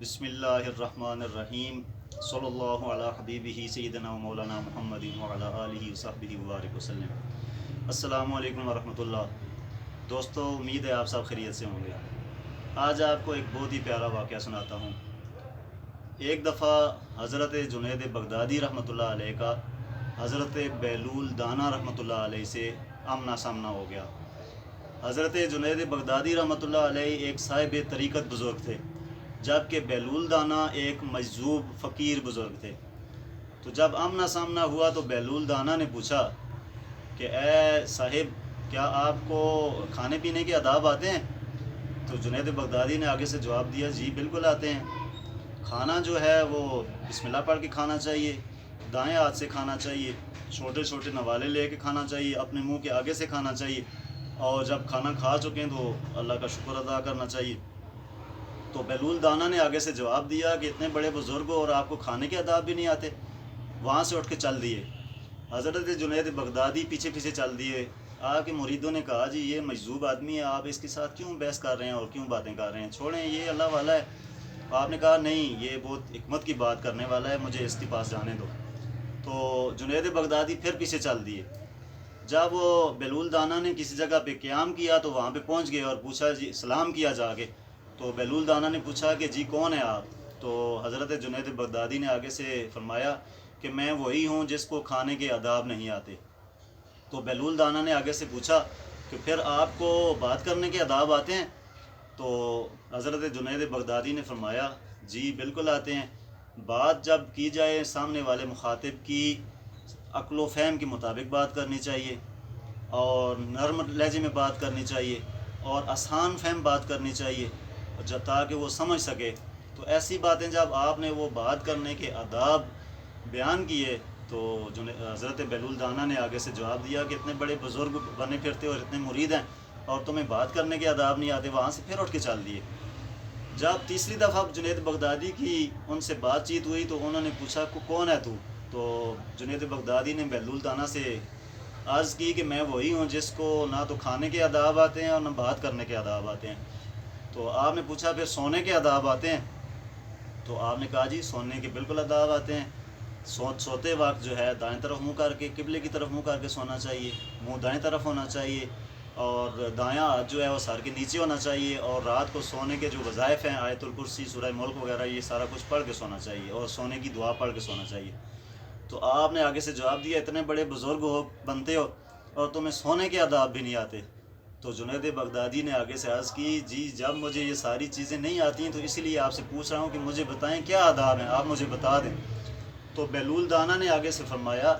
بسم اللہ الرحمن الرحیم صلی اللہ علی حبیبہ سیدنا و مولانا محمد وعلی آلہ وصحبہ وبارک وسلم۔ السلام علیکم ورحمۃ اللہ۔ دوستو، امید ہے آپ سب خیریت سے ہوں گے۔ آج آپ کو ایک بہت ہی پیارا واقعہ سناتا ہوں۔ ایک دفعہ حضرت جنید بغدادی رحمۃ اللہ علیہ کا حضرت بیلول دانا رحمۃ اللہ علیہ سے آمنا سامنا ہو گیا۔ حضرت جنید بغدادی رحمۃ اللہ علیہ ایک صاحب طریقت بزرگ تھے، جبکہ بیلول دانا ایک مجذوب فقیر بزرگ تھے۔ تو جب آمنا سامنا ہوا تو بیلول دانا نے پوچھا کہ اے صاحب، کیا آپ کو کھانے پینے کے آداب آتے ہیں؟ تو جنید بغدادی نے آگے سے جواب دیا، جی بالکل آتے ہیں۔ کھانا جو ہے وہ بسم اللہ پڑھ کے کھانا چاہیے، دائیں ہاتھ سے کھانا چاہیے، چھوٹے چھوٹے نوالے لے کے کھانا چاہیے، اپنے منہ کے آگے سے کھانا چاہیے، اور جب کھانا کھا چکیں تو اللہ کا شکر ادا کرنا چاہیے۔ تو بیلول دانا نے آگے سے جواب دیا کہ اتنے بڑے بزرگ ہو اور آپ کو کھانے کے آداب بھی نہیں آتے۔ وہاں سے اٹھ کے چل دیے۔ حضرت جنید بغدادی پیچھے پیچھے چل دیے۔ آپ کے مریدوں نے کہا، جی یہ مجذوب آدمی ہے، آپ اس کے ساتھ کیوں بحث کر رہے ہیں اور کیوں باتیں کر رہے ہیں، چھوڑیں، یہ اللہ والا ہے۔ آپ نے کہا نہیں، یہ بہت حکمت کی بات کرنے والا ہے، مجھے اس کے پاس جانے دو۔ تو جنید بغدادی پھر پیچھے چل دیے۔ جب وہ بیلول دانا نے کسی جگہ پہ قیام کیا تو وہاں پہ پہنچ گئے اور پوچھا، جی سلام کیا جا کے۔ تو بیلول دانا نے پوچھا کہ جی کون ہے آپ؟ تو حضرت جنید بغدادی نے آگے سے فرمایا کہ میں وہی ہوں جس کو کھانے کے آداب نہیں آتے۔ تو بیلول دانا نے آگے سے پوچھا کہ پھر آپ کو بات کرنے کے آداب آتے ہیں؟ تو حضرت جنید بغدادی نے فرمایا، جی بالکل آتے ہیں۔ بات جب کی جائے سامنے والے مخاطب کی عقل و فہم کے مطابق بات کرنی چاہیے، اور نرم لہجے میں بات کرنی چاہیے، اور آسان فہم بات کرنی چاہیے، جب تاکہ وہ سمجھ سکے۔ تو ایسی باتیں جب آپ نے وہ بات کرنے کے آداب بیان کیے تو حضرت بیلول دانا نے آگے سے جواب دیا کہ اتنے بڑے بزرگ بنے پھرتے اور اتنے مرید ہیں اور تمہیں بات کرنے کے آداب نہیں آتے۔ وہاں سے پھر اٹھ کے چل دیے۔ جب تیسری دفعہ جنید بغدادی کی ان سے بات چیت ہوئی تو انہوں نے پوچھا کون ہے تو؟ تو جنید بغدادی نے بیلول دانا سے عرض کی کہ میں وہی ہوں جس کو نہ تو کھانے کے آداب آتے ہیں اور نہ بات کرنے کے آداب آتے ہیں۔ تو آپ نے پوچھا پھر سونے کے آداب آتے ہیں؟ تو آپ نے کہا جی سونے کے بالکل آداب آتے ہیں۔ سوتے وقت جو ہے دائیں طرف منہ کر کے، قبلے کی طرف منہ کر کے سونا چاہیے، منہ دائیں طرف ہونا چاہیے، اور دایاں ہاتھ جو ہے وہ سر کے نیچے ہونا چاہیے، اور رات کو سونے کے جو وظائف ہیں آیت الکرسی، سورہ ملک وغیرہ، یہ سارا کچھ پڑھ کے سونا چاہیے، اور سونے کی دعا پڑھ کے سونا چاہیے۔ تو آپ نے آگے سے جواب دیا، اتنے بڑے بزرگ ہو بنتے ہو اور تمہیں سونے کے آداب بھی نہیں آتے۔ تو جنید بغدادی نے آگے سے عرض کی، جی جب مجھے یہ ساری چیزیں نہیں آتی ہیں تو اسی لیے آپ سے پوچھ رہا ہوں کہ مجھے بتائیں کیا آداب ہیں، آپ مجھے بتا دیں۔ تو بیلول دانا نے آگے سے فرمایا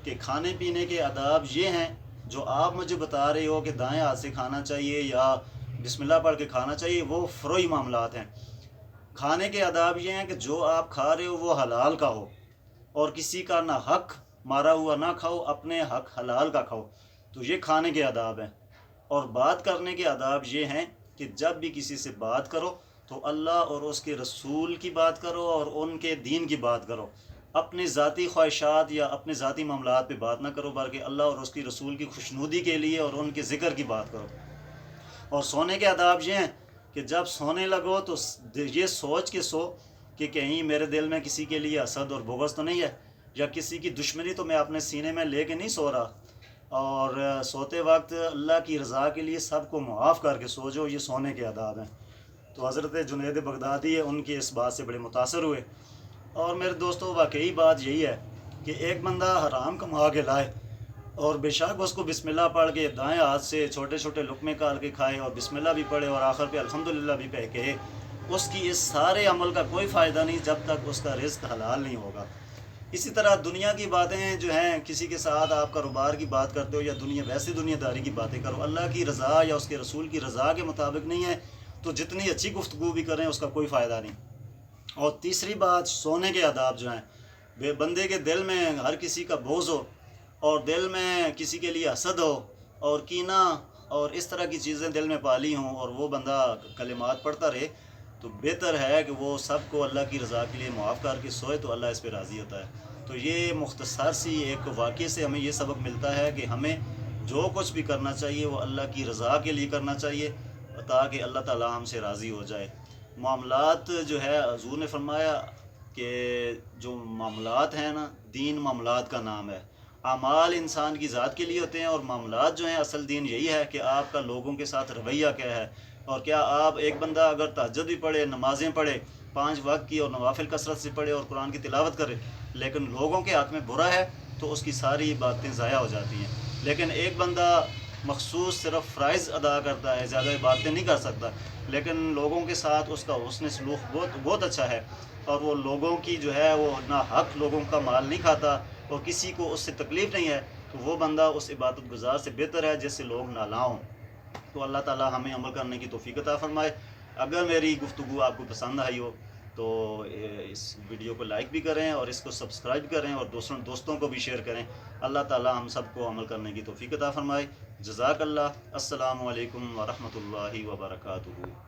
کہ کھانے پینے کے آداب یہ ہیں جو آپ مجھے بتا رہے ہو کہ دائیں ہاتھ سے کھانا چاہیے یا بسم اللہ پڑھ کے کھانا چاہیے، وہ فروعی معاملات ہیں۔ کھانے کے آداب یہ ہیں کہ جو آپ کھا رہے ہو وہ حلال کا ہو، اور کسی کا نہ حق مارا ہوا نہ کھاؤ، اپنے حق حلال کا کھاؤ، تو یہ کھانے کے آداب ہیں۔ اور بات کرنے کے آداب یہ ہیں کہ جب بھی کسی سے بات کرو تو اللہ اور اس کے رسول کی بات کرو اور ان کے دین کی بات کرو، اپنے ذاتی خواہشات یا اپنے ذاتی معاملات پہ بات نہ کرو، بلکہ اللہ اور اس کی رسول کی خوشنودی کے لیے اور ان کے ذکر کی بات کرو۔ اور سونے کے آداب یہ ہیں کہ جب سونے لگو تو یہ سوچ کے سو کہ کہیں میرے دل میں کسی کے لیے حسد اور بغض تو نہیں ہے، یا کسی کی دشمنی تو میں اپنے سینے میں لے کے نہیں سو رہا، اور سوتے وقت اللہ کی رضا کے لیے سب کو معاف کر کے سو جاؤ۔ یہ سونے کے آداب ہیں۔ تو حضرت جنید بغدادی ان کی اس بات سے بڑے متاثر ہوئے۔ اور میرے دوستو، واقعی بات یہی ہے کہ ایک بندہ حرام کما کے لائے اور بے شک اس کو بسم اللہ پڑھ کے دائیں ہاتھ سے چھوٹے چھوٹے لقمے کال کے کھائے اور بسم اللہ بھی پڑھے اور آخر پہ الحمدللہ بھی کہے، اس کی اس سارے عمل کا کوئی فائدہ نہیں جب تک اس کا رزق حلال نہیں ہوگا۔ اسی طرح دنیا کی باتیں جو ہیں، کسی کے ساتھ آپ کاروبار کی بات کرتے ہو یا ویسے دنیا داری کی باتیں کرو، اللہ کی رضا یا اس کے رسول کی رضا کے مطابق نہیں ہے تو جتنی اچھی گفتگو بھی کریں اس کا کوئی فائدہ نہیں۔ اور تیسری بات، سونے کے آداب جو ہیں، بندے کے دل میں ہر کسی کا بغض ہو اور دل میں کسی کے لیے حسد ہو اور کینہ اور اس طرح کی چیزیں دل میں پالی ہوں، اور وہ بندہ کلمات پڑھتا رہے، تو بہتر ہے کہ وہ سب کو اللہ کی رضا کے لیے معاف کر کے سوئے تو اللہ اس پہ راضی ہوتا ہے۔ تو یہ مختصر سی ایک واقعے سے ہمیں یہ سبق ملتا ہے کہ ہمیں جو کچھ بھی کرنا چاہیے وہ اللہ کی رضا کے لیے کرنا چاہیے، تاکہ اللہ تعالی ہم سے راضی ہو جائے۔ معاملات جو ہے حضور نے فرمایا کہ جو معاملات ہیں نا، دین معاملات کا نام ہے۔ اعمال انسان کی ذات کے لیے ہوتے ہیں، اور معاملات جو ہیں اصل دین یہی ہے کہ آپ کا لوگوں کے ساتھ رویہ کیا ہے۔ اور کیا آپ ایک بندہ اگر تہجد بھی پڑھے، نمازیں پڑھے 5 وقت کی، اور نوافل کثرت سے پڑھے اور قرآن کی تلاوت کرے، لیکن لوگوں کے ہاتھ میں برا ہے، تو اس کی ساری باتیں ضائع ہو جاتی ہیں۔ لیکن ایک بندہ مخصوص صرف فرائض ادا کرتا ہے، زیادہ باتیں نہیں کر سکتا، لیکن لوگوں کے ساتھ اس کا حسن سلوک بہت اچھا ہے، اور وہ لوگوں کی جو ہے وہ نہ حق لوگوں کا مال نہیں کھاتا، اور کسی کو اس سے تکلیف نہیں ہے، تو وہ بندہ اس عبادت گزار سے بہتر ہے جس سے لوگ نالاں ہوں۔ تو اللہ تعالی ہمیں عمل کرنے کی توفیق عطا فرمائے۔ اگر میری گفتگو آپ کو پسند آئی ہو تو اس ویڈیو کو لائک بھی کریں، اور اس کو سبسکرائب کریں، اور دوستوں کو بھی شیئر کریں۔ اللہ تعالی ہم سب کو عمل کرنے کی توفیق عطا فرمائے۔ جزاک اللہ۔ السلام علیکم ورحمۃ اللہ وبرکاتہ۔